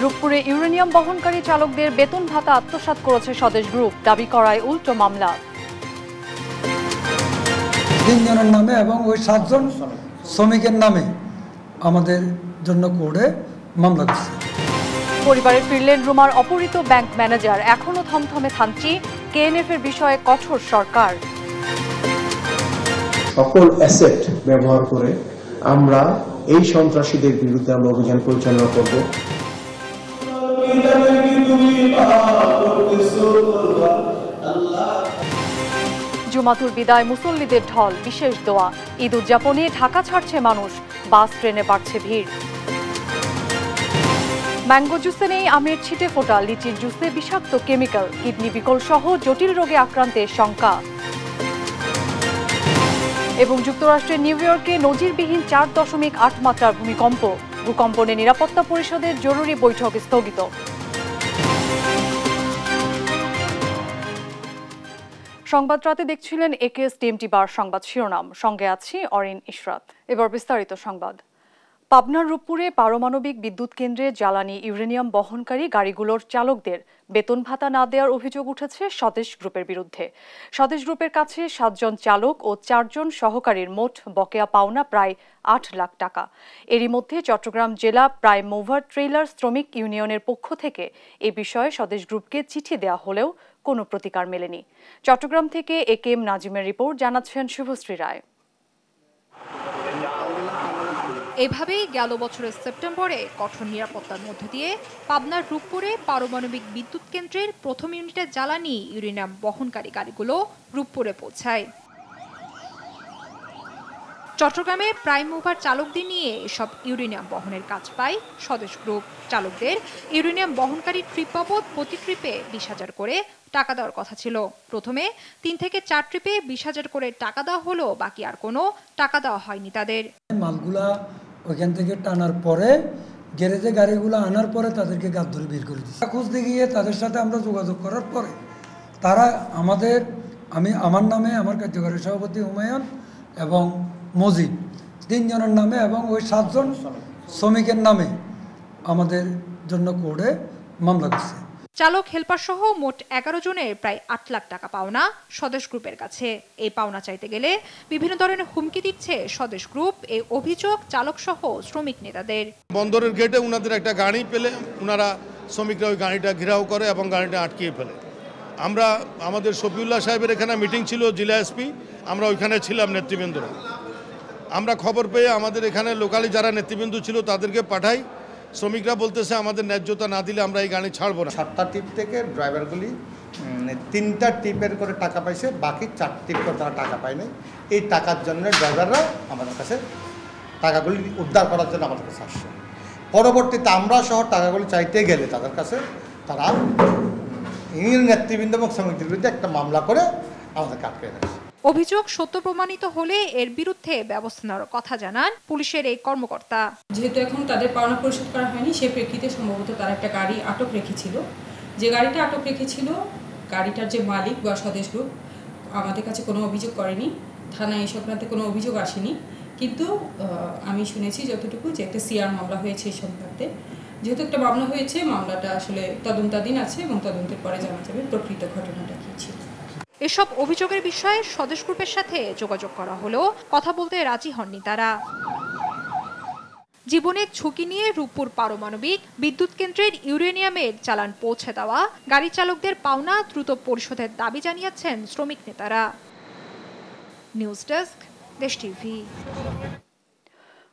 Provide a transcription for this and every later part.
রূপপুরে uranium বহনকারী চালকদের বেতন ভাতা আত্মসাৎ করেছে স্বদেশ গ্রুপ, দাবি করায় উল্টো মামলা। 3 জনের নামে এবং ওই 7 জন শ্রমিকের নামে আমাদের জন্য কোর্টে মামলা দিচ্ছে। পরিবারে ফিরলেন রুমার অপহৃত ব্যাংক ম্যানেজার, এখনো থমথমে থানচি কেএনএফ এর বিষয়ে কঠোর সরকার। সকল অ্যাসেট ব্যবহার করে আমরা এই সন্ত্রাসীদের বিরুদ্ধে আমরা অভিযান পরিচালনা করব। জুমাতুর বিদায় মুসল্লিদের ঢল, বিশেষ দোয়া। ঈদ উদযাপনে ঢাকা ছাড়ছে মানুষ, বাস ট্রেনে বাড়ছে ভিড়। ম্যাঙ্গো জুসে নেই আমের ছিটে ফোটা, লিচির জুসে বিষাক্ত কেমিক্যাল, কিডনি বিকল সহ জটিল রোগে আক্রান্তের শঙ্কা। এবং যুক্তরাষ্ট্রের নিউ ইয়র্কে নজিরবিহীন 4.8 মাত্রার ভূমিকম্প, ভূকম্পনে নিরাপত্তা পরিষদের জরুরি বৈঠক স্থগিত। সংবাদ রাতে দেখছিলেন একেএস টিএমটি বার সংবাদ শিরোনাম, সঙ্গে আছি অরিন ইশরাত। এবার বিস্তারিত সংবাদ। পাবনার রূপপুরে পারমাণবিক বিদ্যুৎ কেন্দ্রে জ্বালানি ইউরেনিয়াম বহনকারী গাড়িগুলোর চালকদের বেতন ভাতা না দেওয়ার অভিযোগ উঠেছে স্বদেশ গ্রুপের বিরুদ্ধে। স্বদেশ গ্রুপের কাছে 7 জন চালক ও 4 জন সহকারীর মোট বকেয়া পাওনা প্রায় 8 লাখ টাকা। এরই মধ্যে চট্টগ্রাম জেলা প্রাইম মুভার ট্রেইলার শ্রমিক ইউনিয়নের পক্ষ থেকে এ বিষয়ে স্বদেশ গ্রুপকে চিঠি দেওয়া হলেও কোনো প্রতিকার মেলেনি। চট্টগ্রাম থেকে একেএম নাজিমের রিপোর্ট, জানাচ্ছেন শুভশ্রী রায়। এভাবেই গেল বছরের সেপ্টেম্বরে কঠোর নিরাপত্তার মধ্য দিয়ে পাবনার রূপপুরে পারমাণবিক বিদ্যুৎ কেন্দ্রের প্রথম ইউনিটের জ্বালানি ইউরেনিয়াম বহনকারী গাড়িগুলো রূপপুরে পৌঁছায়। চট্টগ্রামে প্রাইম মুভার চালকদের নিয়ে সব ইউরেনিয়াম বহনের কাজ পায় স্বদেশ গ্রুপ। চালকদের ইউরেনিয়াম বহনকারী ট্রিপ বাবদ প্রতি ট্রিপে 20,000 করে টাকা দেওয়ার কথা ছিল। প্রথমে 3 থেকে 4 ট্রিপে 20,000 করে টাকা দেওয়া হলো, বাকি আর কোনো টাকা দেওয়া হয়নি তাদের। মালগুলা ওইখান থেকে টানার পরে গ্যারেজে গাড়িগুলো আনার পরে তাদেরকে গাদ ধরে বের করে দিচ্ছি। খুঁজতে গিয়ে তাদের সাথে আমরা যোগাযোগ করার পরে তারা আমার নামে, আমার কার্যকারী সভাপতি হুমায়ুন এবং মজিদ, 3 জনের নামে এবং ওই 7 জন শ্রমিকের নামে আমাদের জন্য কোর্টে মামলা দিচ্ছে। চালক হেলপার সহ মোট 11 জনের প্রায় 8 লাখ টাকা পাওনা স্বদেশ গ্রুপের কাছে। এই পাওনা চাইতে গেলে বিভিন্ন ধরনের হুমকি দিচ্ছে স্বদেশ গ্রুপ। এই অভিযোগ চালক সহ শ্রমিক নেতাদের। বন্দরের গেটে উনাদের একটা গাড়ি পেলে উনারা শ্রমিকরা ওই গাড়িটা ঘেরাও করে এবং গাড়িটা আটকিয়ে ফেলে। আমরা আমাদের শফিউল্লাহ সাহেবের এখানে মিটিং ছিল, জেলা এসপি, আমরা ওইখানে ছিলাম নেতৃবৃন্দরা। আমরা খবর পেয়ে আমাদের এখানে লোকালি যারা নেতৃবৃন্দ ছিল তাদেরকে পাঠাই। শ্রমিকরা বলতেছে আমাদের ন্যায্যতা না দিলে আমরা এই গাড়ি ছাড়বো না। 7টা টিপ থেকে ড্রাইভারগুলি 3টা টিপের করে টাকা পাইছে, বাকি 4 টিপ করে তারা টাকা পায়নি। এই টাকার জন্য ড্রাইভাররা আমাদের কাছে টাকাগুলি উদ্ধার করার জন্য আমাদের কাছে আসছে। পরবর্তীতে আমরা সহ টাকাগুলি চাইতে গেলে তাদের কাছে তারা ইউনিয়ন নেতৃবৃন্দ এবং শ্রমিকদের বিরুদ্ধে একটা মামলা করে আমাদেরকে আটকে রাখছে। অভিযোগ সত্য প্রমাণিত হলে এর বিরুদ্ধে ব্যবস্থা নেওয়ার কথা জানান পুলিশের এই কর্মকর্তা। যেহেতু এখন তাদের পাওনা পরিশোধ করা হয়নি, সেই প্রেক্ষিতে সম্ভবত তারা একটা গাড়ি আটক রেখেছিল। যে গাড়িটা আটক রেখেছিল, গাড়িটার যে মালিক বা স্বদেশ গ্রুপ আমাদের কাছে কোনো অভিযোগ করেনি, থানায় এই সংক্রান্তে কোনো অভিযোগ আসেনি। কিন্তু আমি শুনেছি যতটুকু যে একটা সিআর মামলা হয়েছে এই সংক্রান্তে। যেহেতু একটা মামলা হয়েছে, মামলাটা আসলে তদন্তাধীন আছে এবং তদন্তের পরে জানা যাবে প্রকৃত ঘটনাটা কী ছিল। এসব অভিযোগের বিষয়ে স্বদেশ গ্রুপের সাথে যোগাযোগ করা হলেও কথা বলতে রাজি হননি তারা। জীবনের ঝুঁকি নিয়ে রূপপুর পারমাণবিক বিদ্যুৎ কেন্দ্রের ইউরেনিয়ামের চালান পৌঁছে দেওয়া গাড়ি চালকদের পাওনা দ্রুত পরিশোধের দাবি জানিয়েছেন শ্রমিক নেতারা। নিউজ ডেস্ক, দেশ টিভি।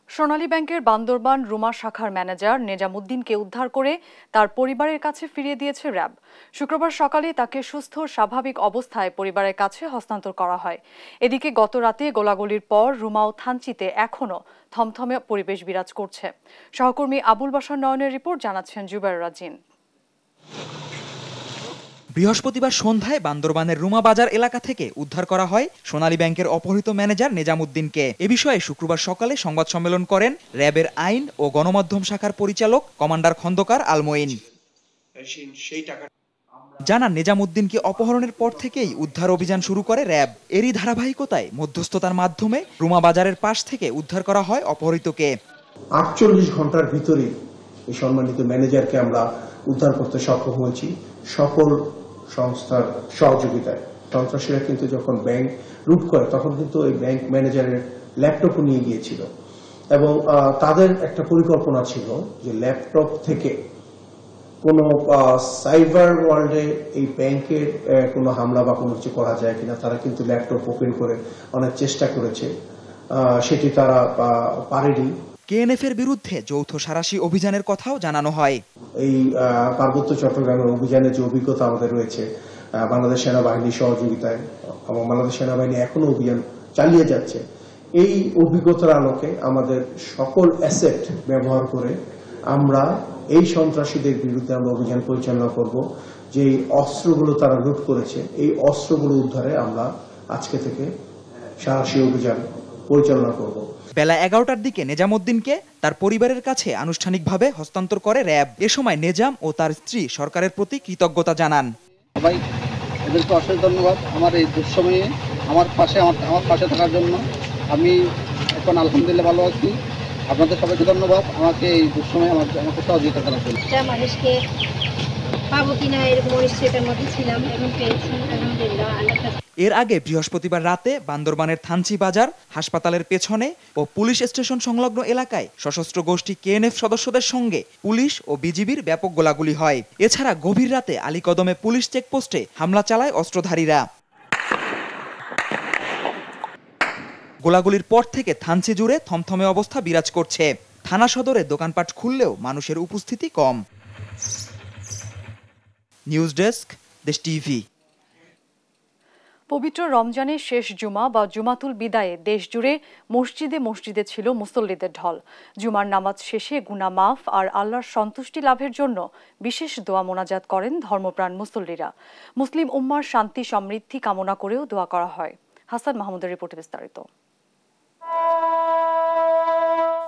সোনালী ব্যাংকের বান্দরবান রুমা শাখার ম্যানেজার নেজামুদ্দিনকে উদ্ধার করে তার পরিবারের কাছে ফিরিয়ে দিয়েছে র্যাব। শুক্রবার সকালে তাকে সুস্থ স্বাভাবিক অবস্থায় পরিবারের কাছে হস্তান্তর করা হয়। এদিকে গত রাতে গোলাগুলির পর রুমা ও থানচিতে এখনও থমথমে পরিবেশ বিরাজ করছে। সহকর্মী আবুল বাশার নয়নের রিপোর্ট, জানাচ্ছেন জুবাইর রাজিন। বৃহস্পতিবার সন্ধ্যায় বান্দরবানের রুমা বাজার এলাকা থেকে উদ্ধার করা হয় সোনালী ব্যাংকের অপহৃত ম্যানেজার নেজামুদ্দিনকে। এ বিষয়ে শুক্রবার সকালে সংবাদ সম্মেলন করেন র্যাবের আইন ও গণমাধ্যম শাখার পরিচালক কমান্ডার খন্দকার আলমোইন। জানান, নেজামুদ্দিনকে অপহরণের পর থেকেই উদ্ধার অভিযান শুরু করে র্যাব। এরই ধারাবাহিকতায় মধ্যস্থতার মাধ্যমে রুমা বাজারের পাশ থেকে উদ্ধার করা হয় অপহৃতকে। 48 ঘন্টার ভিতরে এই সম্মানিত ম্যানেজারকে আমরা উদ্ধার করতে সক্ষম হয়েছি সকল সংস্থার সহযোগিতায়। সন্ত্রাসীরা কিন্তু যখন ব্যাংক লুট করে তখন কিন্তু ওই ব্যাংক ম্যানেজারের ল্যাপটপও নিয়ে গিয়েছিল এবং তাদের একটা পরিকল্পনা ছিল যে ল্যাপটপ থেকে কোনো সাইবার ওয়ার্ল্ডে এই ব্যাংকের কোনো হামলা বা কোনো কিছু করা যায় কিনা। তারা কিন্তু ল্যাপটপ ওপেন করে অনেক চেষ্টা করেছে, সেটি তারা পারেনি। কেএনএফ এর বিরুদ্ধে যৌথ সাঁড়াশি অভিযানের কথাও জানানো হয়। এই পার্বত্য চট্টগ্রামের অভিযানের যে অভিজ্ঞতা আমাদের রয়েছে বাংলাদেশ সেনাবাহিনীর সহযোগিতায় এবং বাংলাদেশ সেনাবাহিনী এখনো অভিযান চালিয়ে যাচ্ছে, এই অভিজ্ঞতার আলোকে আমাদের সকল অ্যাসেট ব্যবহার করে আমরা এই সন্ত্রাসীদের বিরুদ্ধে আমরা অভিযান পরিচালনা করব। যে অস্ত্রগুলো তারা লুট করেছে এই অস্ত্রগুলো উদ্ধারে আমরা আজকে থেকে সাহসী অভিযান পরিচালনা করব। বেলা 11টার দিকে নেজামউদ্দিনকে তার পরিবারের কাছে আনুষ্ঠানিকভাবে হস্তান্তর করে র্যাব। এ সময় নেজাম ও তার স্ত্রী সরকারের প্রতি কৃতজ্ঞতা জানান। সবাই এদেরকে অশেষ ধন্যবাদ আমার এই দুঃসময়ে আমার পাশে থাকার জন্য। আমি এখন আলহামদুলিল্লাহ ভালো আছি। আপনাদের সবাইকে ধন্যবাদ আমাকে এই দুঃসময়ে আমাকে সহযোগিতা করার জন্য। মানুষকে পাবো কিনা এরকম অনিশ্চয়তার মধ্যে ছিলাম, এখন পেয়েছি আলহামদুলিল্লাহ। এর আগে বৃহস্পতিবার রাতে বান্দরবানের থানচি বাজার হাসপাতালের পেছনে ও পুলিশ স্টেশন সংলগ্ন এলাকায় সশস্ত্র গোষ্ঠী কেএনএফ সদস্যদের সঙ্গে পুলিশ ও বিজিবির ব্যাপক গোলাগুলি হয়। এছাড়া গভীর রাতে আলীকদমে পুলিশ চেকপোস্টে হামলা চালায় অস্ত্রধারীরা। গোলাগুলির পর থেকে থানচি জুড়ে থমথমে অবস্থা বিরাজ করছে। থানা সদরে দোকানপাট খুললেও মানুষের উপস্থিতি কম। নিউজ ডেস্ক, দেশ টিভি। পবিত্র রমজানের শেষ জুমা বা জুমাতুল বিদায়ে দেশজুড়ে মসজিদে মসজিদে ছিল মুসল্লিদের ঢল। জুমার নামাজ শেষে গুনাহ মাফ আর আল্লাহর সন্তুষ্টি লাভের জন্য বিশেষ দোয়া মোনাজাত করেন ধর্মপ্রাণ মুসল্লিরা। মুসলিম উম্মার শান্তি সমৃদ্ধি কামনা করেও দোয়া করা হয়। হাসান মাহমুদের রিপোর্টে বিস্তারিত।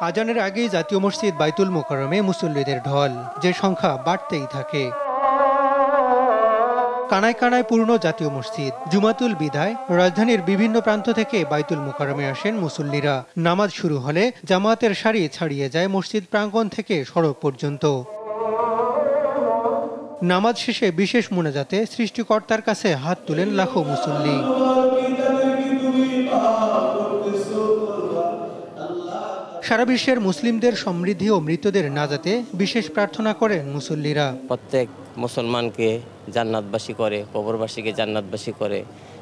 আজানের আগেই জাতীয় মসজিদ বাইতুল মোকাররমে মুসল্লিদের ঢল, যে সংখ্যা বাড়তেই থাকে। কানায় কানায় পূর্ণ জাতীয় মসজিদ। জুমাতুল বিদায় রাজধানীর বিভিন্ন প্রান্ত থেকে বাইতুল মোকাররমে আসেন মুসল্লিরা। নামাজ শুরু হলে জামায়াতের সারি ছাড়িয়ে যায় মসজিদ প্রাঙ্গণ থেকে সড়ক পর্যন্ত। নামাজ শেষে বিশেষ মোনাজাতে সৃষ্টিকর্তার কাছে হাত তুলেন লাখো মুসল্লি। সারা বিশ্বের মুসলিমদের সমৃদ্ধি ও মৃতদের নাজাতে বিশেষ প্রার্থনা করেন মুসল্লিরা। প্রত্যেক মুসলমানকে জান্নাতবাসী করে, কবরবাসীকে জান্নাতবাসী করে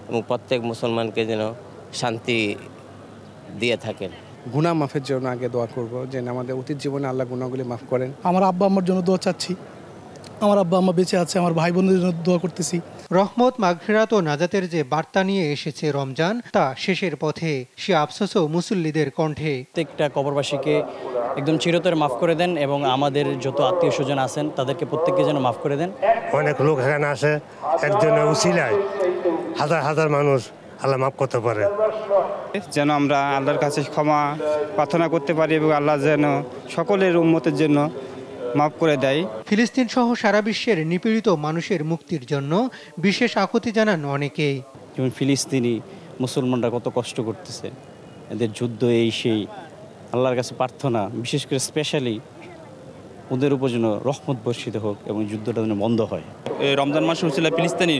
এবং প্রত্যেক মুসলমানকে যেন শান্তি দিয়ে থাকেন। গুনাহ মাফের জন্য আগে দোয়া করব, যেন আমাদের অতীত জীবনে আল্লাহ গুনাহগুলি মাফ করেন। আমার আব্বা আম্মার জন্য দোয়া চাচ্ছি, আমার আব্বা আম্মা বেঁচে আছে, আমার ভাই বোনদের জন্য দোয়া করতেছি। রহমত, মাগফিরাত ও নাজাতের যে বার্তা নিয়ে এসেছে রমজান, তা শেষের পথে। সে আফসোসও মুসল্লিদের কণ্ঠে। প্রত্যেকটা কবরবাসীকে একদম চিরতরে মাফ করে দেন এবং আমাদের যত আত্মীয় স্বজন আছেন তাদেরকে প্রত্যেককে যেন মাফ করে দেন। অনেক লোক এখানে আসে, একজনের উসিলায় হাজার হাজার মানুষ আল্লাহ মাফ করতে পারে। যেন আমরা আল্লাহর কাছে ক্ষমা প্রার্থনা করতে পারি এবং আল্লাহ যেন সকলের উম্মতের জন্য মাফ করে দেয়। ফিলিস্তিন সহ সারা বিশ্বের নিপীড়িত মানুষের মুক্তির জন্য বিশেষ আকুতি জানান অনেকেই। যেমন ফিলিস্তিনি মুসলমানরা কত কষ্ট করতেছে, এদের যুদ্ধ এই সেই। আল্লাহর কাছে প্রার্থনা, বিশেষ করে স্পেশালি ওদের উপর যেন রহমত বর্ষিত হোক এবং যুদ্ধটা যেন বন্ধ হয়। এই রমজান মাসে হচ্ছিল ফিলিস্তিনি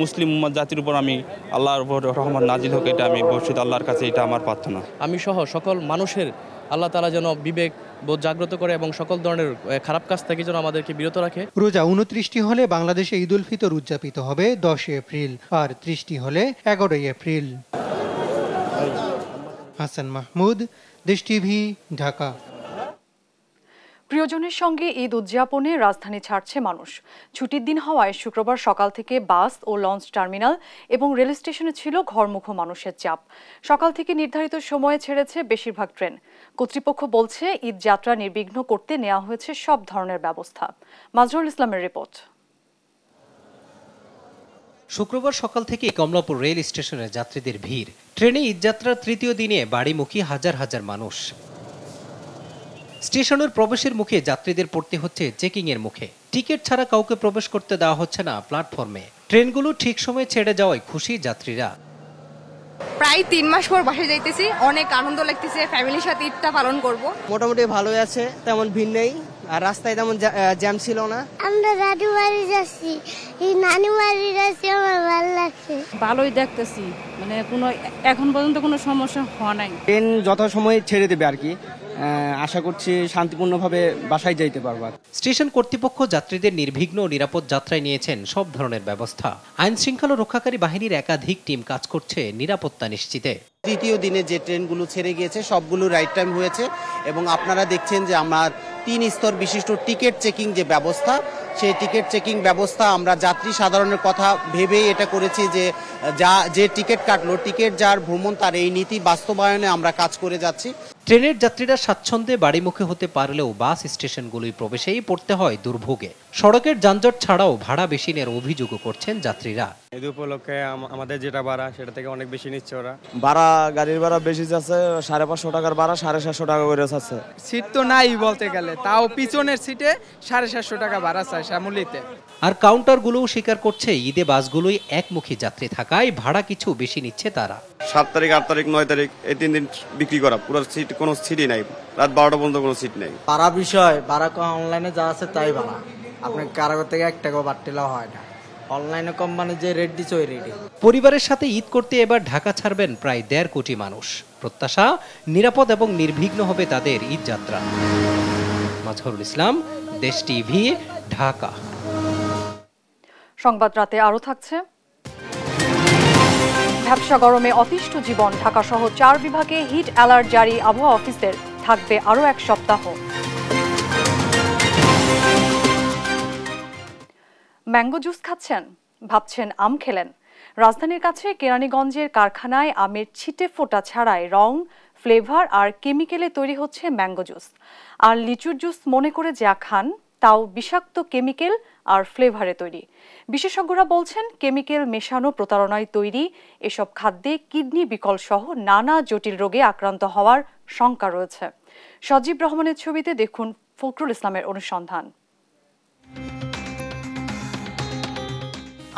মুসলিম উম্মত জাতির উপর আমি আল্লাহর উপর রহমত নাজিল হোক, এটা আমি বর্ষিত আল্লাহর কাছে, এটা আমার প্রার্থনা। আমি সহ সকল মানুষের আল্লাহ তাআলা যেন বিবেক বোধ জাগ্রত করে এবং সকল ধরনের খারাপ কাজ থেকে যেন আমাদেরকে বিরত রাখে। রোজা 29টি হলে বাংলাদেশে ঈদ উল ফিতর উদযাপিত হবে 10 এপ্রিল, আর 30টি হলে 11 এপ্রিল। হাসান মাহমুদ, দেশ টিভি, ঢাকা। প্রিয়জনের সঙ্গে ঈদ উদযাপনে রাজধানী ছাড়ছে মানুষ। ছুটির দিন হওয়ায় শুক্রবার সকাল থেকে বাস ও লঞ্চ টার্মিনাল এবং রেল স্টেশনে ছিল ঘরমুখো মানুষের চাপ। সকাল থেকে নির্ধারিত সময়ে ছেড়েছে বেশিরভাগ ট্রেন। কর্তৃপক্ষ বলছে ঈদ যাত্রা নির্বিঘ্ন করতে নেওয়া হয়েছে সব ধরনের ব্যবস্থা। মাজরুল ইসলামের রিপোর্ট। শুক্রবার সকাল থেকে কমলাপুর রেল স্টেশনে যাত্রীদের ভিড়। ট্রেনে ঈদযাত্রার তৃতীয় দিনে বাড়িমুখী হাজার হাজার মানুষ। স্টেশনের প্রবেশের মুখে যাত্রীদের পড়তে হচ্ছে চেকিং এর মুখে। টিকিট ছাড়া কাউকে প্রবেশ করতে দেওয়া হচ্ছে না প্ল্যাটফর্মে। ট্রেনগুলো ঠিক সময়ে ছেড়ে যাওয়ায় খুশি যাত্রীরা। প্রায় 3 মাস পর বাসায় যাইতেছি, অনেক আনন্দ লাগতেছে, ফ্যামিলির সাথে ঈদটা পালন করব। মোটামুটি ভালোই আছে, তেমন ভিড় নেই, আর রাস্তায় তেমন জ্যাম ছিল না। আমরা দাদু বাড়ি যাচ্ছি, এই নানি বাড়ি যাচ্ছি, আমার ভালো লাগছে। ভালোই দেখতেছি, মানে কোনো এখন পর্যন্ত কোনো সমস্যা হওয়া নাই। ট্রেন যথাসময়ে ছেড়ে দেবে আর কি, আশা করছি শান্তিপূর্ণভাবে বাসায় যাইতে পারবো। স্টেশন কর্তৃপক্ষ যাত্রীদের নির্বিঘ্ন ও নিরাপদ যাত্রায় নিয়েছেন সব ধরনের ব্যবস্থা। আইন শৃঙ্খলা রক্ষাকারী বাহিনীর একাধিক টিম কাজ করছে নিরাপত্তা নিশ্চিতে। তৃতীয় দিনে যে ট্রেনগুলো ছেড়ে গিয়েছে সবগুলো রাইট টাইম হয়েছে এবং আপনারা দেখছেন যে আমার 3 স্তর বিশিষ্ট টিকিট চেকিং যে ব্যবস্থা, সেই টিকিট চেকিং ব্যবস্থা আমরা যাত্রী সাধারণের কথা ভেবেই এটা করেছি যে যে টিকিট কাটলো, টিকিট যার ভ্রমণ তার এই নীতি বাস্তবায়নে আমরা কাজ করে যাচ্ছি। ট্রেনের যাত্রীরা স্বাচ্ছন্দ্যে বাড়িমুখে হতে পারলেও বাস স্টেশনগুলোই প্রবেশেই পড়তে হয় দুর্ভোগে। সড়কের যানজট ছাড়াও ভাড়া বেশি নেওয়ার অভিযোগও করছেন যাত্রীরা। এই উপলক্ষে আমাদের যেটা ভাড়া সেটা থেকে অনেক বেশি নিচ্ছে ওরা। ভাড়া গাড়ির ভাড়া বেশি যাচ্ছে, 550 টাকার ভাড়া 750 টাকা করে যাচ্ছে। সিট তো নাই বলতে গেলে, তাও পিছনের সিটে 750 টাকা ভাড়া চায় শ্যামলীতে। আর কাউন্টারগুলোও স্বীকার করছে ঈদে বাসগুলোই একমুখী যাত্রী থাকায় ভাড়া কিছু বেশি নিচ্ছে তারা। 7 তারিখ, 8 তারিখ, 9 তারিখ এই 3 দিন বিক্রি করা, পুরো সিট কোনো সিটই নাই, রাত 12টা পর্যন্ত কোনো সিট নেই। ভাড়া বিষয়, ভাড়া অনলাইনে যা আছে তাই ভাড়া, আপনার কারাগার থেকে 1 টাকাও বাড়তিলেও হয় না। অনলাইনে কোম্পানি যে রেট দিচ্ছে ওই রেটই। পরিবারের সাথে ঈদ করতে এবার ঢাকা ছাড়বেন প্রায় 1.5 কোটি মানুষ। প্রত্যাশা নিরাপদ এবং নির্বিঘ্ন হবে তাদের ঈদ যাত্রা। মাজহারুল ইসলাম, দেশ টিভি, ঢাকা। সংবাদ রাতে আরো থাকছে। ভ্যাপসা গরমে অতিষ্ঠ জীবন, ঢাকা সহ 4 বিভাগে হিট অ্যালার্ট জারি আবহাওয়া অফিসের, থাকবে আরো 1 সপ্তাহ। ম্যাঙ্গো জুস খাচ্ছেন, ভাবছেন আম খেলেন। রাজধানীর কাছে কেরানীগঞ্জের কারখানায় আমের ছিটে ফোটা ছাড়াই রং, ফ্লেভার আর কেমিক্যালে তৈরি হচ্ছে ম্যাঙ্গো জুস। আর লিচুর জুস মনে করে যা খান তাও বিষাক্ত কেমিক্যাল আর ফ্লেভারে তৈরি। বিশেষজ্ঞরা বলছেন কেমিক্যাল মেশানো প্রতারণায় তৈরি এসব খাদ্যে কিডনি বিকল সহ নানা জটিল রোগে আক্রান্ত হওয়ার শঙ্কা রয়েছে। সজীব রহমানের ছবিতে দেখুন ফখরুল ইসলামের অনুসন্ধান।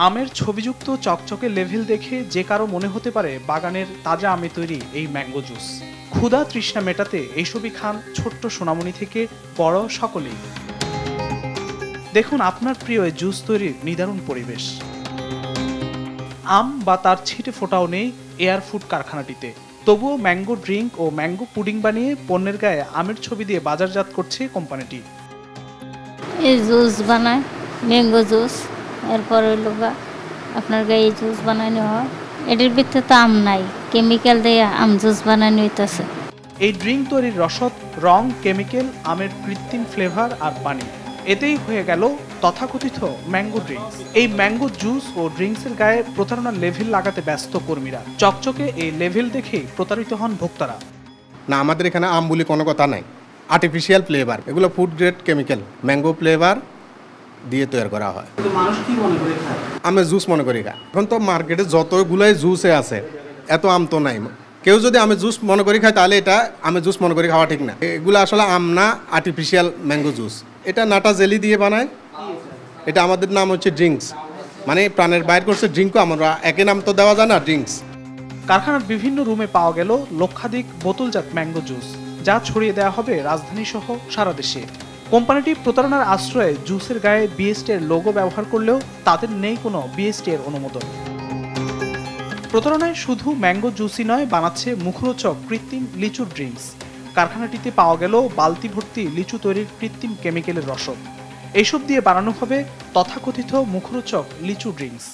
আমের ছবিযুক্ত চকচকে লেভেল দেখে যে কারো মনে হতে পারে বাগানের তাজা আমে তৈরি এই ম্যাঙ্গো জুস। ক্ষুধা তৃষ্ণা মেটাতে এইসবই খান ছোট্ট সোনামণি থেকে বড় সকলেই। দেখুন আপনার প্রিয় এই জুস তৈরির নিদারুণ পরিবেশ। আম বা তার ছিটে ফোটাও নেই এয়ার ফুড কারখানাটিতে, তবুও ম্যাঙ্গো ড্রিঙ্ক ও ম্যাঙ্গো পুডিং বানিয়ে পণ্যের গায়ে আমের ছবি দিয়ে বাজারজাত করছে কোম্পানিটি। এই জুস বানায় ম্যাঙ্গো জুস, এরপর আপনার গায়ে জুস বানানো হয়। এটার ভিতরে তো আম নাই, কেমিক্যাল দিয়ে আম জুস বানানো হইতেছে। এই ড্রিঙ্ক তৈরির রসদ, রং, কেমিক্যাল, আমের কৃত্রিম ফ্লেভার আর পানি, এতেই হয়ে গেল তথাকথিত ম্যাঙ্গো ড্রিঙ্কস। এই ম্যাঙ্গো জুস ও ড্রিঙ্কসের গায়ে প্রতারণার লেভেল লাগাতে ব্যস্ত কর্মীরা। চকচকে এই লেভেল দেখেই প্রতারিত হন ভোক্তারা। না, আমাদের এখানে আম বলে কোনো কথা নাই, আর্টিফিশিয়াল ফ্লেভার, এগুলো food grade chemical mango flavour দিয়ে তৈরি করা হয়। মানুষ কি মনে করে খায়? আমের জুস মনে করি খায়। এখন তো মার্কেটে যতগুলাই জুসে আছে, এত আম তো নাই। কেউ যদি আমের জুস মনে করি খায় তাহলে এটা আমের জুস মনে করি খাওয়া ঠিক না। এগুলো আসলে আম না, আর্টিফিশিয়াল ম্যাঙ্গো জুস। এটা নাটা জেলি দিয়ে বানায়। এটা আমাদের নাম হচ্ছে ড্রিঙ্কস, মানে প্রাণের বাইর করছে ড্রিঙ্কও, আমরা একই নাম তো দেওয়া যায় না, ড্রিঙ্কস। কারখানার বিভিন্ন রুমে পাওয়া গেল লক্ষাধিক বোতলজাত ম্যাঙ্গো জুস, যা ছড়িয়ে দেওয়া হবে রাজধানী সহ সারা দেশে। কোম্পানিটি প্রতারণার আশ্রয়ে জুসের গায়ে বিএসটি এর লোগো ব্যবহার করলেও তাদের নেই কোনো বিএসটি এর অনুমোদন। প্রতারণায় শুধু ম্যাঙ্গো জুসই নয়, বানাচ্ছে মুখরোচক কৃত্রিম লিচুর ড্রিঙ্কস। কারখানাটিতে পাওয়া গেল বালতি ভর্তি লিচু তৈরির কৃত্রিম কেমিক্যালের রসদ। এইসব দিয়ে বানানো হবে তথাকথিত মুখরোচক লিচু ড্রিঙ্কস।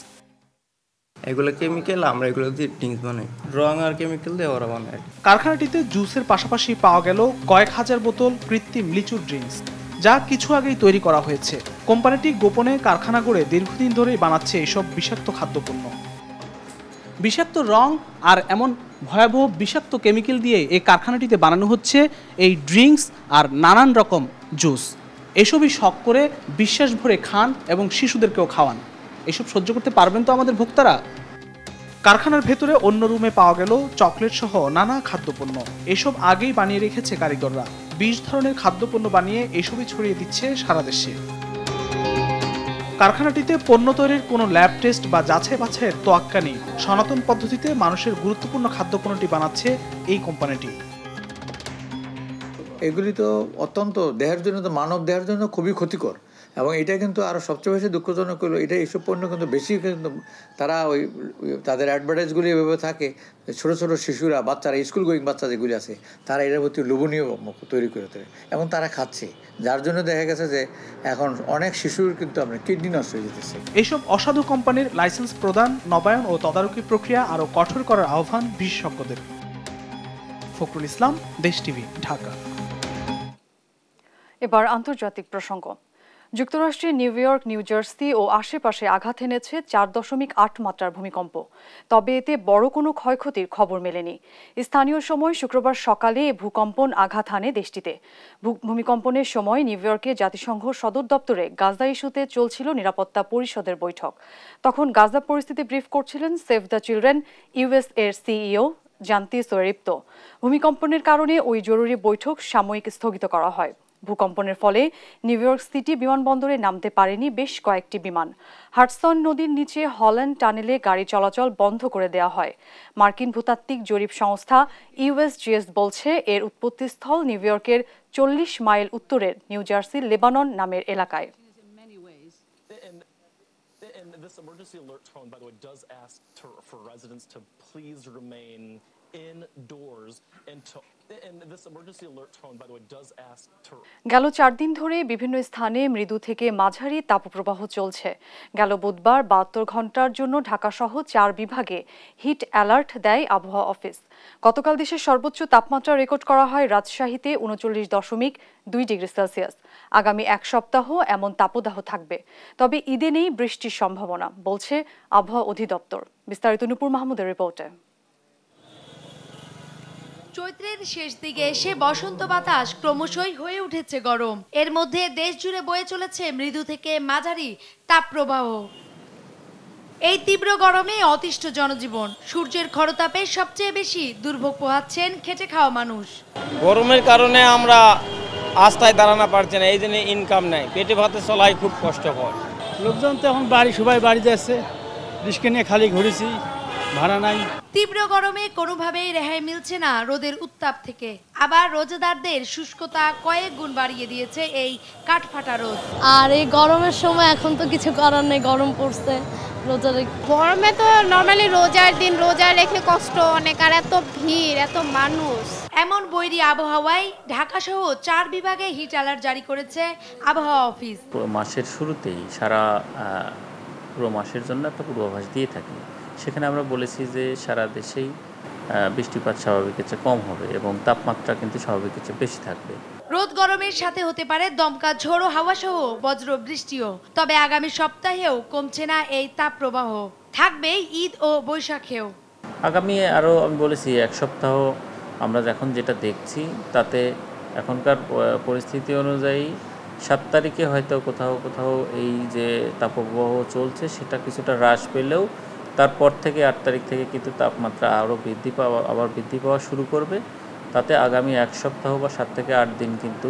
এগুলো কেমিক্যাল, আমরা এগুলো দিয়ে ড্রিঙ্কস বানাই, রং আর কেমিক্যাল দিয়ে ওরা বানায়। কারখানাটিতে জুসের পাশাপাশি পাওয়া গেল কয়েক হাজার বোতল কৃত্রিম লিচুর ড্রিঙ্কস, যা কিছু আগেই তৈরি করা হয়েছে। কোম্পানিটি গোপনে কারখানা গড়ে দীর্ঘদিন ধরেই বানাচ্ছে এইসব বিষাক্ত খাদ্যপণ্য। বিষাক্ত রং আর এমন ভয়াবহ বিষাক্ত কেমিক্যাল দিয়ে এই কারখানাটিতে বানানো হচ্ছে এই ড্রিঙ্কস আর নানান রকম জুস। এসবই শখ করে বিশ্বাস ভরে খান এবং শিশুদেরকেও খাওয়ান। এসব সহ্য করতে পারবেন তো আমাদের ভোক্তারা? কারখানার ভেতরে অন্য রুমে পাওয়া গেল চকলেট সহ নানা খাদ্যপণ্য। এসব আগেই বানিয়ে রেখেছে কারিগররা। 20 ধরনের খাদ্যপণ্য বানিয়ে এসবই ছড়িয়ে দিচ্ছে সারা দেশে। কারখানাটিতে পণ্য তৈরির কোনো ল্যাব টেস্ট বা যাচাই বাছাইয়ের তোয়াক্কা নেই। সনাতন পদ্ধতিতে মানুষের গুরুত্বপূর্ণ খাদ্যপণ্যটি বানাচ্ছে এই কোম্পানিটি। এগুলি তো অত্যন্ত দেহের জন্য, তো মানব দেহের জন্য খুবই ক্ষতিকর। এবং এটা কিন্তু আরও সবচেয়ে বেশি দুঃখজনক হলো এটা, এইসব পণ্য কিন্তু বেশি কিন্তু তারা ওই তাদের অ্যাডভার্টাইজগুলি এভাবে থাকে, ছোটো ছোটো শিশুরা, বাচ্চারা, স্কুল গোয়িং বাচ্চা যেগুলি আছে তারা এর প্রতি লোভনীয় তৈরি করে তোলে এবং তারা খাচ্ছে, যার জন্য দেখা গেছে যে এখন অনেক শিশুর কিন্তু আমরা কিডনি নষ্ট হয়ে যেতেছে। এইসব অসাধু কোম্পানির লাইসেন্স প্রদান, নবায়ন ও তদারকি প্রক্রিয়া আরও কঠোর করার আহ্বান বিশেষজ্ঞদের। ফখরুল ইসলাম, দেশ টিভি, ঢাকা। এবার আন্তর্জাতিক প্রসঙ্গ। যুক্তরাষ্ট্রের নিউ ইয়র্ক, নিউ জার্সি ও আশেপাশে আঘাত এনেছে 4.8 মাত্রার ভূমিকম্প। তবে এতে বড় কোনো ক্ষয়ক্ষতির খবর মেলেনি। স্থানীয় সময় শুক্রবার সকালে ভূকম্পন আঘাত হানে দেশটিতে। ভূমিকম্পনের সময় নিউ ইয়র্কে জাতিসংঘ সদর দপ্তরে গাজা ইস্যুতে চলছিল নিরাপত্তা পরিষদের বৈঠক। তখন গাজা পরিস্থিতি ব্রিফ করছিলেন সেভ দ্য চিলড্রেন ইউএস এর সিইও জান্তি সোয়েরিপ্তো। ভূমিকম্পনের কারণে ওই জরুরি বৈঠক সাময়িক স্থগিত করা হয়। ভূকম্পনের ফলে নিউ ইয়র্ক সিটি বিমানবন্দরে নামতে পারেনি বেশ কয়েকটি বিমান। হাডসন নদীর নিচে হল্যান্ড টানেলে গাড়ি চলাচল বন্ধ করে দেওয়া হয়। মার্কিন ভূতাত্ত্বিক জরিপ সংস্থা ইউএসজিএস বলছে এর উৎপত্তিস্থল নিউ ইয়র্কের 40 মাইল উত্তরের নিউ জার্সির লেবানন নামের এলাকায়। This emergency alert tone, by the way, does ask for residents to please remain indoors and this emergency alert tone, by the way, does ask to. গেল 4 দিন ধরে বিভিন্ন স্থানে মৃদু থেকে মাঝারি তাপপ্রবাহ চলছে। গেল বুধবার 72 ঘন্টার জন্য ঢাকা সহ 4 বিভাগে হিট অ্যালার্ট দেয় আবহাওয়া অফিস। গতকাল দেশের সর্বোচ্চ তাপমাত্রা রেকর্ড করা হয় রাজশাহীতে 39.2 ডিগ্রি সেলসিয়াস। আগামী এক সপ্তাহ এমন তাপদাহ থাকবে। তবে ঈদে নেই বৃষ্টির সম্ভাবনা, বলছে আবহাওয়া অধিদপ্তর। বিস্তারিত নূপুর মাহমুদের রিপোর্টে। চৈত্রের শেষ দিকে এসে বসন্ত বাতাস ক্রমশই হয়ে উঠেছে গরম। এর মধ্যে দেশ জুড়ে বয়ে চলেছে মৃদু থেকে মাঝারি তাপপ্রবাহ। এই তীব্র গরমে অতিষ্ঠ জনজীবন। সূর্যের খরতাপে সবচেয়ে বেশি দুর্ভোগ পোহাচ্ছেন খেটে খাওয়া মানুষ। গরমের কারণে আমরা আস্থায় দাঁড়ানো পারছি না, এই জন্য ইনকাম নাই, পেটে ভাতে চলাই খুব কষ্টকর। লোকজন তো এখন সবাই বাড়ি যাচ্ছে, রিস্কে নিয়ে খালি ঘুরেছি, ভাড়া নাই। তীব্র গরমে কোনোভাবেই রেহাই মিলছে না রোদের উত্তাপ থেকে। আবার রোজাদারদের শুষ্কতা কয়েক গুণ বাড়িয়ে দিয়েছে এই কাঠফাটা রোদ। আর এই গরমের সময় এখন তো কিছু করার নেই, গরম পড়ছে। গরমে তো নর্মালি রোজার দিন রোজা রেখে কষ্ট অনেক, আর এত ভিড়, এত মানুষ। এমন বৈরী আবহাওয়ায় ঢাকা সহ 4 বিভাগে হিট অ্যালার্ট জারি করেছে আবহাওয়া অফিস। মাসের শুরুতেই সারা পুরো মাসের জন্য একটা পূর্বাভাস দিয়ে থাকি। সেখানে আমরা বলেছি যে সারা দেশেই বৃষ্টিপাত স্বাভাবিকের চেয়ে কম হবে এবং তাপমাত্রা কিন্তু স্বাভাবিকের চেয়ে বেশি থাকবে। রোদ গরমের সাথে হতে পারে দমকা ঝোড়ো হাওয়া সহ বজ্র বৃষ্টিও। তবে আগামী সপ্তাহেও কমছে না এই তাপপ্রবাহ, থাকবে ঈদ ও বৈশাখেও। আগামী আরও আমি বলেছি এক সপ্তাহ আমরা এখন যেটা দেখছি তাতে এখনকার পরিস্থিতি অনুযায়ী 7 তারিখে হয়তো কোথাও কোথাও এই যে তাপপ্রবাহ চলছে সেটা কিছুটা হ্রাস পেলেও তারপর থেকে 8 তারিখ থেকে কিন্তু তাপমাত্রা আরও বৃদ্ধি পাওয়া শুরু করবে। তাতে আগামী এক সপ্তাহ বা 7 থেকে 8 দিন কিন্তু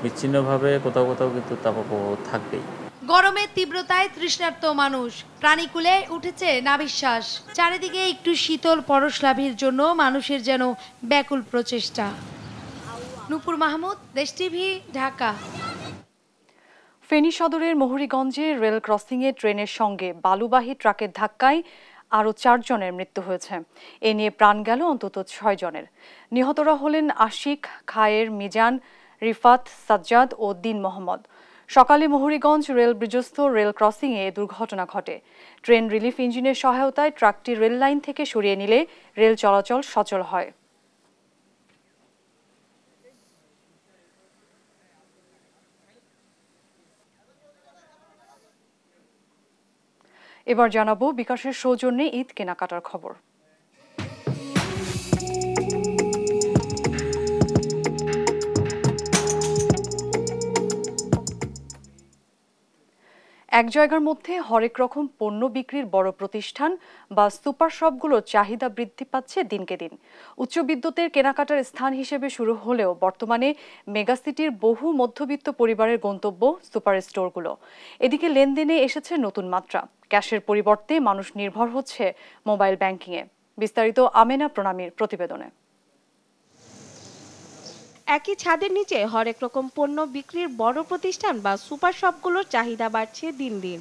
বিচ্ছিন্নভাবে কোথাও কোথাও কিন্তু তাপপ্রবাহ থাকবেই। গরমের তীব্রতায় তৃষ্ণার্ত মানুষ, প্রাণীকুলে উঠেছে নাভিশ্বাস। চারিদিকে একটু শীতল পরশ লাভের জন্য মানুষের যেন ব্যাকুল প্রচেষ্টা। নূপুর মাহমুদ, দেশ টিভি, ঢাকা। ফেনী সদরের মহুরীগঞ্জে রেল ক্রসিংয়ে ট্রেনের সঙ্গে বালুবাহী ট্রাকের ধাক্কায় আরও 4 জনের মৃত্যু হয়েছে। এ নিয়ে প্রাণ গেল অন্তত 6 জনের। নিহতরা হলেন আশিক, খায়ের, মিজান, রিফাত, সাজ্জাদ ও দিন মোহাম্মদ। সকালে মহুরীগঞ্জ রেল ব্রিজস্থ রেল ক্রসিংয়ে এ দুর্ঘটনা ঘটে। ট্রেন রিলিফ ইঞ্জিনের সহায়তায় ট্রাকটি রেল লাইন থেকে সরিয়ে নিলে রেল চলাচল সচল হয়। এবার জানাবো বিকাশের সৌজন্যে ঈদ কেনাকাটার খবর। এক জায়গার মধ্যে হরেক রকম পণ্য বিক্রির বড় প্রতিষ্ঠান বা সুপার শপগুলোর চাহিদা বৃদ্ধি পাচ্ছে দিনকে দিন। উচ্চ বিদ্যুতের কেনাকাটার স্থান হিসেবে শুরু হলেও বর্তমানে মেগাসিটির বহু মধ্যবিত্ত পরিবারের গন্তব্য সুপার স্টোরগুলো। এদিকে লেনদেনে এসেছে নতুন মাত্রা। ক্যাশের পরিবর্তে মানুষ নির্ভর হচ্ছে মোবাইল ব্যাংকিংয়ে। বিস্তারিত আমেনা প্রণামীর প্রতিবেদনে। একই ছাদের নিচে হরেক রকম পণ্য বিক্রির বড় প্রতিষ্ঠান বা সুপার শপগুলোর চাহিদা বাড়ছে দিন দিন।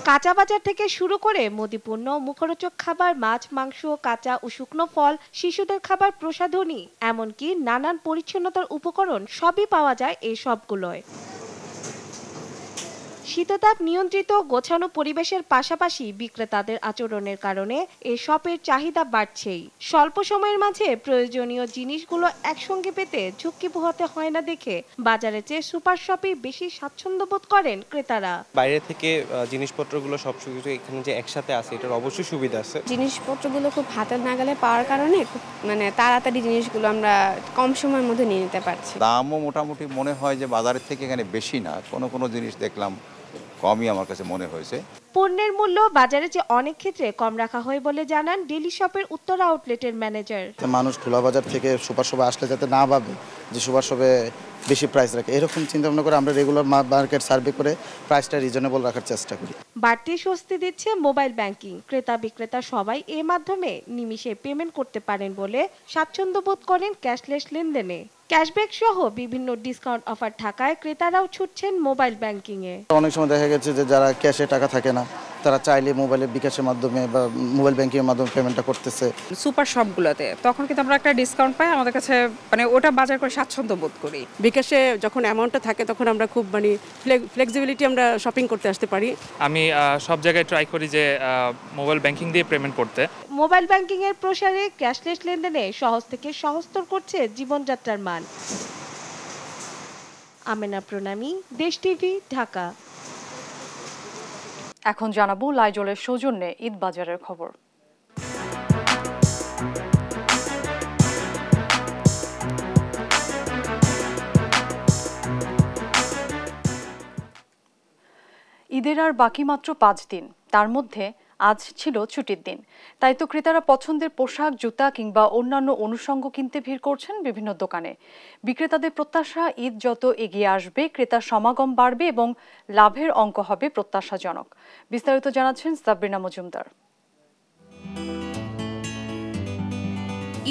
কাঁচা বাজার থেকে শুরু করে মুদিপণ্য, মুখরোচক খাবার, মাছ, মাংস, কাঁচা ও শুকনো ফল, শিশুদের খাবার, প্রসাধনী, এমনকি নানান পরিচ্ছন্নতার উপকরণ সবই পাওয়া যায় এই সবগুলোয়। শীততাপ নিয়ন্ত্রিত গোছানো পরিবেশের পাশাপাশি বিক্রেতাদের আচরণের কারণে এই শপের চাহিদা বাড়ছেই। স্বল্প সময়ের মাঝে প্রয়োজনীয় জিনিসগুলো একসঙ্গে পেতে ঝুঁকি পোহাতে হয় না দেখে বাজারে চেয়ে সুপার শপেই বেশি স্বাচ্ছন্দ্য বোধ করেন ক্রেতারা। বাইরে থেকে জিনিসপত্রগুলো সব কিছু এখানে যে একসাথে আছে এটার অবশ্যই সুবিধা আছে। জিনিসপত্রগুলো খুব হাতের নাগালে পাওয়ার কারণে খুব তাড়াতাড়ি জিনিসগুলো আমরা কম সময়ের মধ্যে নিয়ে নিতে পারছি। দামও মোটামুটি মনে হয় যে বাজারের থেকে এখানে বেশি না, কোনো জিনিস দেখলাম কমই আমার কাছে মনে হয়েছে। পণ্যের মূল্য বাজারে যে অনেক ক্ষেত্রে কম রাখা হয় বলে জানান ডেলি শপের উত্তরা আউটলেটের ম্যানেজার। মানুষ খোলা বাজার থেকে সুপার শপে আসলে যাতে না ভাবে যে সুপার শপে বেশি প্রাইস রাখে, এরকম চিন্তা ভাবনা করে আমরা রেগুলার মার্কেট সার্ভে করে প্রাইসটা রিজনেবল রাখার চেষ্টা করি। বাড়তি স্বস্তি দিচ্ছে মোবাইল ব্যাংকিং। ক্রেতা বিক্রেতা সবাই এর মাধ্যমে নিমিষে পেমেন্ট করতে পারেন বলে স্বাচ্ছন্দ্য বোধ করেন ক্যাশলেস লেনদেনে। ক্যাশব্যাক সহ বিভিন্ন ডিসকাউন্ট অফার থাকায় ক্রেতারাও ছুটছেন মোবাইল ব্যাংকিং এ। অনেক সময় দেখা গেছে যে যারা ক্যাশে টাকা থাকে না তারা চাইলে মোবাইলে বিকাশের মাধ্যমে বা মোবাইল ব্যাংকিং এর মাধ্যমে পেমেন্টটা করতেছে। সুপার শপগুলোতে তখন কিন্তু আমরা একটা ডিসকাউন্ট পাই, আমাদের কাছে ওটা বাজার করে স্বাচ্ছন্দ্য বোধ করি। বিকাশে যখন অ্যামাউন্টটা থাকে তখন আমরা খুব ফ্লেক্সিবিলিটি আমরা শপিং করতে আসতে পারি। আমি সব জায়গায় ট্রাই করি যে মোবাইল ব্যাংকিং দিয়ে পেমেন্ট করতে। মোবাইল ব্যাংকিং এর প্রসারে ক্যাশলেস লেনদেনে সহজ থেকে সহজতর করছে জীবনযাত্রার মান। আমেনা প্রণামী, দেশ টিভি, ঢাকা। এখন জানাবো লাইজলের সৌজন্যে ঈদ বাজারের খবর। ঈদের আর বাকি মাত্র 5 দিন, তার মধ্যে আজ ছিল ছুটির দিন। তাই তো ক্রেতারা পছন্দের পোশাক, জুতা কিংবা অন্যান্য অনুষঙ্গ কিনতে ভিড় করছেন বিভিন্ন দোকানে। বিক্রেতাদের প্রত্যাশা ঈদ যত এগিয়ে আসবে ক্রেতার সমাগম বাড়বে এবং লাভের অঙ্ক হবে প্রত্যাশাজনক। বিস্তারিত জানাচ্ছেন সাবরিনা মজুমদার।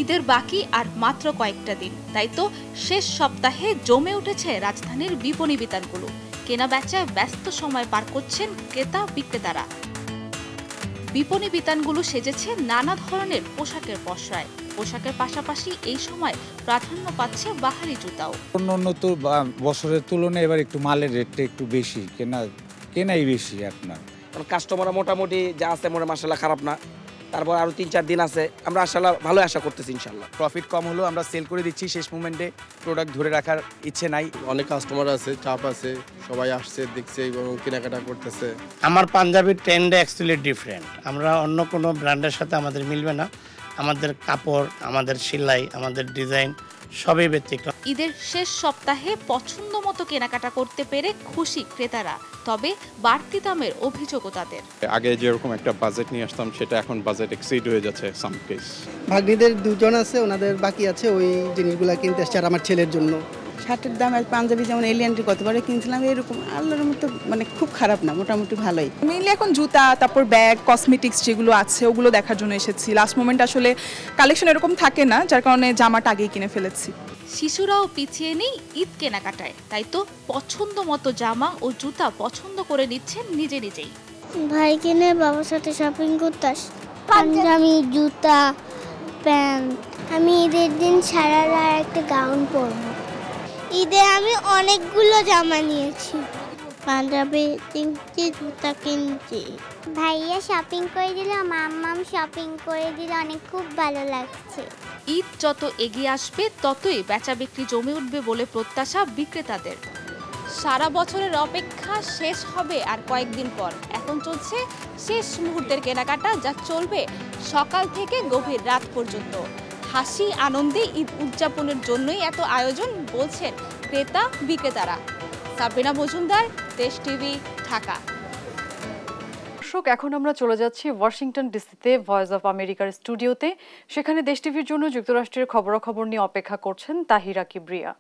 ঈদের বাকি আর মাত্র কয়েকটা দিন, তাই তো শেষ সপ্তাহে জমে উঠেছে রাজধানীর বিপণী বিতানগুলো। কেনা বেচায় ব্যস্ত সময় পার করছেন ক্রেতা বিক্রেতারা। বিপণী বিতানগুলো সেজেছে নানা ধরনের পোশাকের পসরায়। পোশাকের পাশাপাশি এই সময় প্রাধান্য পাচ্ছে বাহারি জুতাও। অন্য তো বছরের তুলনায় এবার একটু মালের রেটটা একটু বেশি, কেনাই বেশি। আপনার কাস্টমার মোটামুটি যা আছে মাশাআল্লাহ খারাপ না, তারপর আরো 3-4 দিন আছে, আমরা আশাআল্লাহ ভালো আশা করতেছি ইনশাআল্লাহ। প্রফিট কম হলেও আমরা সেল করে দিচ্ছি, শেষ মোমেন্টে প্রোডাক্ট ধরে রাখার ইচ্ছে নাই। অনেক কাস্টমার আছে, চাপ আছে, সবাই আসছে দেখছে এবং কেনাকাটা করতেছে। আমার পাঞ্জাবির ট্রেন্ড অ্যাকচুয়ালি ডিফারেন্ট, আমরা অন্য কোনো ব্র্যান্ডের সাথে আমাদের মিলবে না। আমাদের কাপড়, আমাদের সেলাই, আমাদের ডিজাইন সবই ব্যতিক্রম। ঈদের শেষ সপ্তাহে পছন্দ মতো কেনাকাটা করতে পেরে খুশি ক্রেতারা, তবে বাড়তি দামের অভিযোগও তাদের। আগে যেরকম একটা বাজেট নিয়ে আসতাম সেটা এখন বাজেট এক্সিড হয়ে যাচ্ছে সাম কেস। ভাগ্নিদের 2 জন আছে, ওনাদের বাকি আছে, ওই জিনিসগুলো কিনতে আসছে। আর আমার ছেলের জন্য শার্টের দাম আর পাঞ্জাবি যেমন এলিয়ানটি গতবারে কিনছিলাম এরকম আল্লাহর মতো খুব খারাপ না, মোটামুটি ভালোই। মেইনলি এখন জুতা, তারপর ব্যাগ, কসমেটিক্স যেগুলো আছে ওগুলো দেখার জন্য এসেছি। লাস্ট মোমেন্ট আসলে কালেকশন এরকম থাকে না, যার কারণে জামাটা আগেই কিনে ফেলেছি। শিশুরাও পিছিয়ে নেই ঈদ কেনাকাটায়, তাই তো পছন্দ মতো জামা ও জুতা পছন্দ করে নিচ্ছেন নিজে নিজেই। ভাই কিনে বাবার সাথে শপিং করতে আসি, পাঞ্জাবি, জুতা, প্যান্ট। আমি ঈদের দিন সারারা একটা গাউন পরবো। ঈদে আমি অনেকগুলো জামা নিয়েছি, পাঞ্জাবি কিনছি, জুতা কিনছি। ভাইয়া শপিং করে দিল, মাম্মাম শপিং করে দিল, অনেক খুব ভালো লাগছে। ঈদ যত এগিয়ে আসবে ততই বেচা বিক্রি জমে উঠবে বলে প্রত্যাশা বিক্রেতাদের। সারা বছরের অপেক্ষা শেষ হবে আর কয়েকদিন পর। এখন চলছে শেষ মুহূর্তের কেনাকাটা, যা চলবে সকাল থেকে গভীর রাত পর্যন্ত। হাসি আনন্দে ঈদ উদযাপনের জন্যই এত আয়োজন বলছেন ক্রেতা বিক্রেতারা। সাবরিনা মজুমদার, দেশ টিভি, ঢাকা। দর্শক, এখন আমরা চলে যাচ্ছি ওয়াশিংটন ডিসিতে ভয়েস অফ আমেরিকার স্টুডিওতে। সেখানে দেশ টিভির জন্য যুক্তরাষ্ট্রের খবরাখবর নিয়ে অপেক্ষা করছেন তাহিরা কিবরিয়া।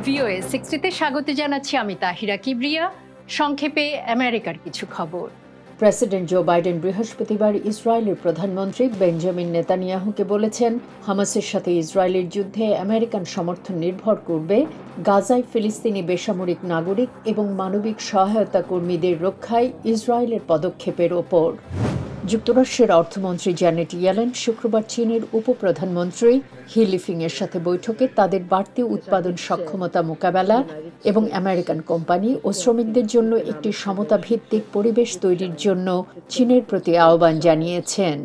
VOA 60তে স্বাগত জানাচ্ছি, আমি তাহিরা কিবরিয়া। সংক্ষেপে আমেরিকার কিছু খবর। প্রেসিডেন্ট জো বাইডেন বৃহস্পতিবার ইসরায়েলের প্রধানমন্ত্রী বেঞ্জামিন নেতানিয়াহুকে বলেছেন, হামাসের সাথে ইসরায়েলের যুদ্ধে আমেরিকান সমর্থন নির্ভর করবে গাজায় ফিলিস্তিনি বেসামরিক নাগরিক এবং মানবিক সহায়তা কর্মীদের রক্ষায় ইসরায়েলের পদক্ষেপের ওপর। যুক্তরাষ্ট্রের অর্থমন্ত্রী জ্যানেট ইয়েলেন শুক্রবার চীনের উপপ্রধানমন্ত্রী হি লিফিংয়ের সাথে বৈঠকে তাদের বাড়তি উৎপাদন সক্ষমতা মোকাবেলা এবং আমেরিকান কোম্পানি ও শ্রমিকদের জন্য একটি সমতা ভিত্তিক পরিবেশ তৈরির জন্য চীনের প্রতি আহ্বান জানিয়েছেন।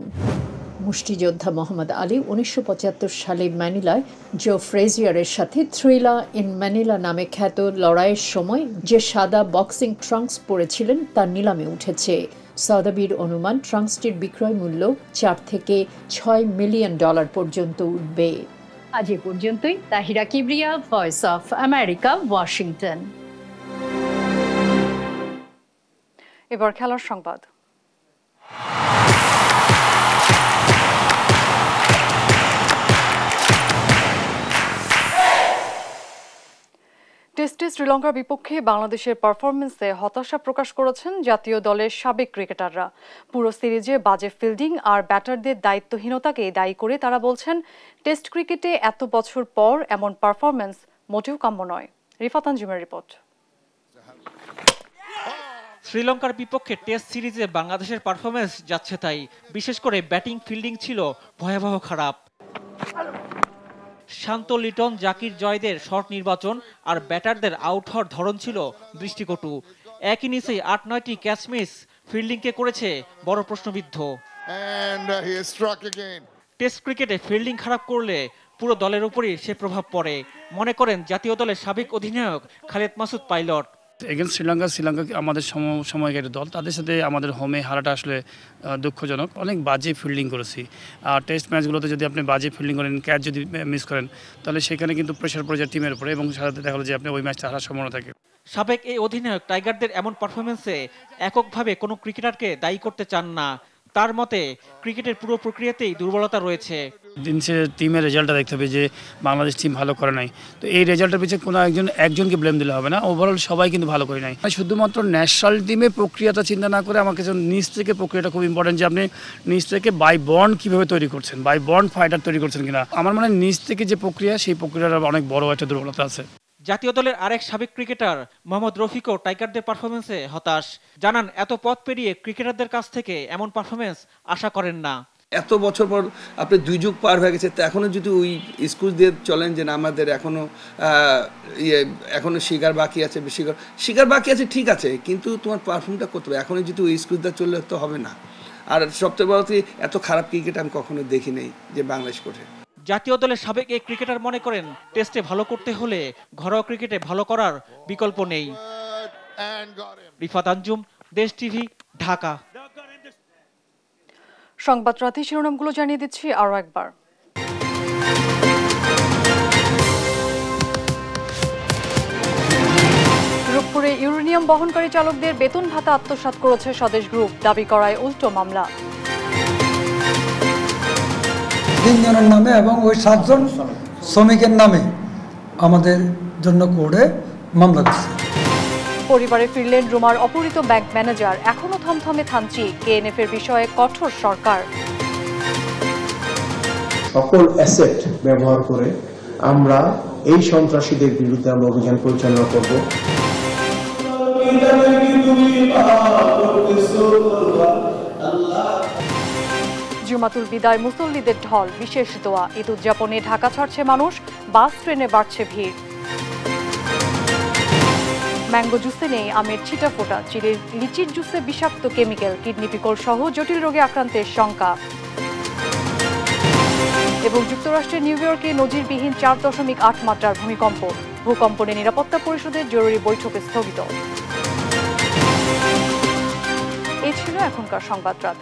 মুষ্টিযোদ্ধা মোহাম্মদ আলী 1975 সালে ম্যানিলায় জো ফ্রেজিয়ারের সাথে থ্রিলার ইন ম্যানিলা নামে খ্যাত লড়াইয়ের সময় যে সাদা বক্সিং ট্রাঙ্কস পরেছিলেন তা নিলামে উঠেছে। সওদাবির অনুমান ট্রাঙ্কসটির বিক্রয় মূল্য $4 থেকে $6 মিলিয়ন পর্যন্ত উঠবে। আজ এ পর্যন্তই। Tahira Kibria, voice of America, Washington. এবার খেলার সংবাদ। টেস্টে শ্রীলঙ্কার বিপক্ষে বাংলাদেশের পারফরমেন্সে হতাশা প্রকাশ করেছেন জাতীয় দলের সাবেক ক্রিকেটাররা। পুরো সিরিজে বাজে ফিল্ডিং আর ব্যাটারদের দায়িত্বহীনতাকে দায়ী করে তারা বলছেন, টেস্ট ক্রিকেটে এত বছর পর এমন পারফরমেন্স মোটেও কাম্য নয়। রিফাত আঞ্জুমের রিপোর্ট। শ্রীলঙ্কার বিপক্ষে টেস্ট সিরিজে বাংলাদেশের পারফরমেন্স যাচ্ছে তাই। বিশেষ করে ব্যাটিং ফিল্ডিং ছিল ভয়াবহ খারাপ। শান্ত লিটন, জাকির জয়দের শট নির্বাচন আর ব্যাটারদের আউট হওয়ার ধরন ছিল দৃষ্টিকটু। এক ইনিংসে 8-9টি ক্যাচ মিস ফিল্ডিংকে করেছে বড় প্রশ্নবিদ্ধ। টেস্ট ক্রিকেটে ফিল্ডিং খারাপ করলে পুরো দলের উপরই সে প্রভাব পড়ে, মনে করেন জাতীয় দলের সাবেক অধিনায়ক খালেদ মাসুদ পাইলট। এগেন্স্ট শ্রীলঙ্কা আমাদের সময়কারী দল, তাদের সাথে আমাদের হোমে হারাটা আসলে দুঃখজনক। অনেক বাজে ফিল্ডিং করেছি। আর টেস্ট ম্যাচগুলোতে যদি আপনি বাজে ফিল্ডিং করেন, ক্যাচ যদি মিস করেন, তাহলে সেখানে কিন্তু প্রেশার পড়ে যায় টিমের উপরে এবং সাথে দেখা গেল যে আপনি ওই ম্যাচটা হারার সম্ভাবনা থাকে। সাবেক এই অধিনায়ক টাইগারদের এমন পারফরমেন্সে এককভাবে কোনো ক্রিকেটারকে দায়ী করতে চান না। তার মতে ক্রিকেটের পুরো প্রক্রিয়াতেই দুর্বলতা রয়েছে। দিন শেষে টিমের রেজাল্টটা দেখতে হবে যে বাংলাদেশ টিম ভালো করে নাই, তো এই রেজাল্টের পিছনে কোনো একজনকে ব্লেম দিলে হবে না। ওভারঅল সবাই কিন্তু ভালো করে নাই। শুধুমাত্র ন্যাশনাল টিমে প্রক্রিয়াটা চিন্তা না করে আমার কাছে নিজ থেকে প্রক্রিয়াটা খুব ইম্পর্টেন্ট, যে আপনি নিজ থেকে বাই বন্ড কীভাবে তৈরি করছেন, বাই বন্ড ফাইটার তৈরি করছেন কিনা। আমার মনে হয় নিজ থেকে যে প্রক্রিয়া, সেই প্রক্রিয়াটার অনেক বড় একটা দুর্বলতা আছে। জাতীয় দলের আরেক সাবেক ক্রিকেটার মোহাম্মদ রফিকও টাইগারদের পারফরমেন্সে হতাশ। জানান, এত পথ পেরিয়ে ক্রিকেটারদের কাছ থেকে এমন পারফরমেন্স আশা করেন না। এত বছর পর আপনি 2 যুগ পার হয়ে গেছে, তো এখনও যদি ওই এক্সকিউজ দিয়ে চলেন যে না আমাদের এখনো শিকার বাকি আছে, শিকার বাকি আছে, ঠিক আছে, কিন্তু তোমার পারফর্মটা করতে হবে। এখনই যদি ওই এক্সকিউজ দিয়ে চললে তো হবে না। আর সবচেয়ে বড় এত খারাপ ক্রিকেট আমি কখনো দেখি নাই যে বাংলাদেশ করে। জাতীয় দলের সাবেক এই ক্রিকেটার মনে করেন, টেস্টে ভালো করতে হলে ঘরোয়া ক্রিকেটে ভালো করার বিকল্প নেই। রিফাত আঞ্জুম, দেশ টিভি, ঢাকা। সংবাদ রাতে শিরোনামগুলো জানিয়ে দিচ্ছি আরো একবার। রূপপুরে ইউরেনিয়াম বহনকারী চালকদের বেতন ভাতা আত্মসাৎ করেছে স্বদেশ গ্রুপ, দাবি করায় উল্টো মামলা। 3 জনের নামে এবং ওই 7 জন শ্রমিকের নামে আমাদের জন্য কোর্টে মামলা দিচ্ছে। পরিবারে ফিরলেন রুমার অপহৃত ব্যাংক ম্যানেজার, এখনো থমথমে থানচি, কেএনএফ এর বিষয়ে কঠোর সরকার। সকল অ্যাসেট ব্যবহার করে আমরা এই সন্ত্রাসীদের বিরুদ্ধে আমরা অভিযান পরিচালনা করব। জুমাতুল বিদায় মুসল্লিদের ঢল, বিশেষ দোয়া। ঈদ উদযাপনে ঢাকা ছাড়ছে মানুষ, বাস ট্রেনে বাড়ছে ভিড়। ম্যাঙ্গো জুসে নেই আমের ছিটাফোঁটা, লিচির জুসে বিষাক্ত কেমিক্যাল, কিডনি পিকল সহ জটিল রোগে আক্রান্তের শঙ্কা। এবং যুক্তরাষ্ট্রের নিউ ইয়র্কে নজিরবিহীন 4.8 মাত্রার ভূমিকম্প, ভূকম্পনে নিরাপত্তা পরিষদের জরুরি বৈঠক স্থগিত। এই ছিল এখনকার সংবাদ রাত।